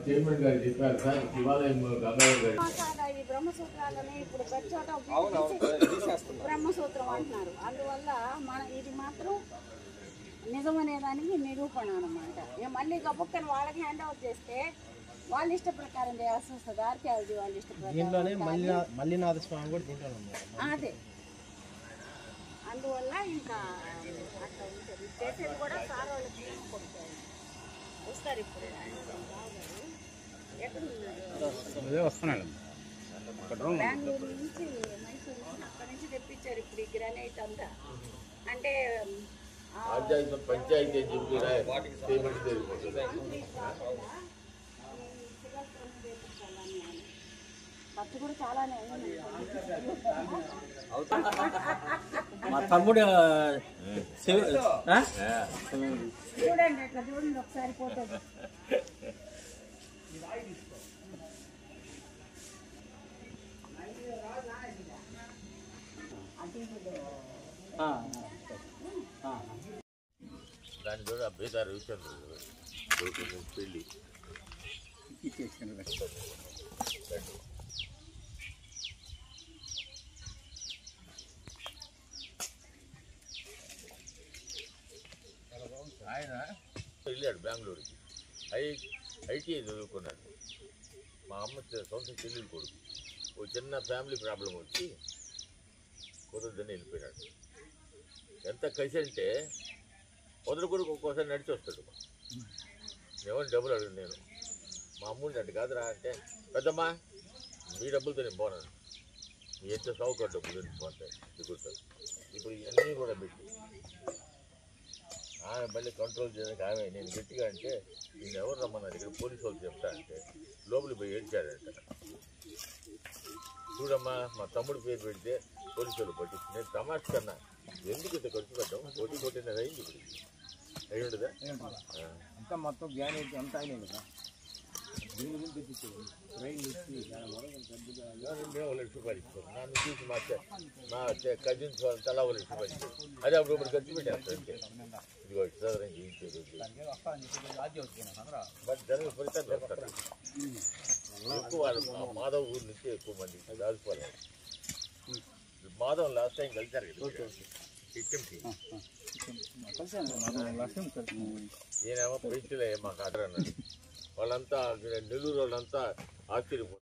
Chairman గారు చెప్పారు sir శివాలయం ఈ బ్రహ్మసూత్రాలని ఇప్పుడు ప్రతి చోట బ్రహ్మసూత్రం అంటున్నారు. అందువల్ల ఇది మాత్రం నిజమనే దానికి నిరూపణ అనమాట. మళ్ళీ గొప్పని వాళ్ళకి హ్యాండ్ ఓవర్ చేస్తే వాళ్ళ ఇష్ట ప్రకారం చేయాల్సి వస్తుంది. ఆర్కేది వాళ్ళ ఇష్ట ప్రకారం అదే. అందువల్ల ఇంకా అట్లా ఉంటుంది. చేసేది కూడా సార్ వాళ్ళకి వస్తారు. ఇప్పుడు ఎక్కడ వస్తున్నాడు బెంగళూరు నుంచి మైసూరు నుంచి అక్కడి నుంచి తెప్పించారు ఇప్పుడు ఈ గ్రానైట్ అంతా. అంటే పంచాయతీ ఖర్చు కూడా చాలానే మా తమ్ముడు చూడండి, అట్లా చూడండి ఒకసారి ఫోటో. దాని కూడా బేదా రవిచంద్రుడు పెళ్ళి ఆయన వెళ్ళాడు బెంగళూరుకి. ఐటీ చదువుకున్నాడు. మా అమ్మ సొంత చెల్లెలు కొడుకు. ఓ చిన్న ఫ్యామిలీ ప్రాబ్లం వచ్చి కుదరదని వెళ్ళిపోయినాడు. ఎంత కసి అంటే మొదటి కొడుకు ఒక్కోసారి నడిచి వస్తాడు. ఎవరిని డబ్బులు అడుగు నేను మా అమ్ముడిని అంటే కాదురా అంటే, పెద్దమ్మా మీ డబ్బులతో నేను పోనాను, మీ ఎంత సౌకర్య డబ్బులు పోతాయి దిగుతారు. ఇప్పుడు ఇవన్నీ కూడా పెట్టి ఆమె మళ్ళీ కంట్రోల్ చేయడానికి ఆమె నేను గట్టిగా అంటే నేను ఎవరు రమ్మన్నారు ఇక్కడ పోలీసు వాళ్ళు చెప్తా అంటే లోపలికి పోయి ఏడ్చాడంట. చూడమ్మా మా తమ్ముడు పేరు పెడితే పోలీసు వాళ్ళు పట్టించి నేను తమాష కన్నా ఎందుకు ఇంత ఖర్చు పెట్టాం, కొట్టిన అయింది ఇప్పుడు అయి ఉండదా అంతా మొత్తం గ్యారెంటీ అంతా అయినా కదా. దీని గురించి తెప్పించారు ట్రైన్ వచ్చి 2 లక్ష రూపాయలు ఇచ్చారు. నన్ను చూసి మా కజిన్స్ వాళ్ళు తలా 1 లక్ష రూపాయలు ఇచ్చారు. అదే అప్పుడు ఇప్పుడు ఖర్చు పెట్టారు అంతే. ఇదిగో సదరం చేయించేది బట్ జనం ఫలితాలు చెప్తారు. ఎక్కువ మాధవ్ ఊరి నుంచి ఎక్కువ మంది రాజుకోవాలి. మాధవ్ లాస్ట్ టైం కలిసారు కదా ఈయనేమో పైచులే మాకు ఆర్డర్ అన్నాడు. వాళ్ళంతా నెల్లూరు వాళ్ళంతా ఆశ్చర్యపోతారు.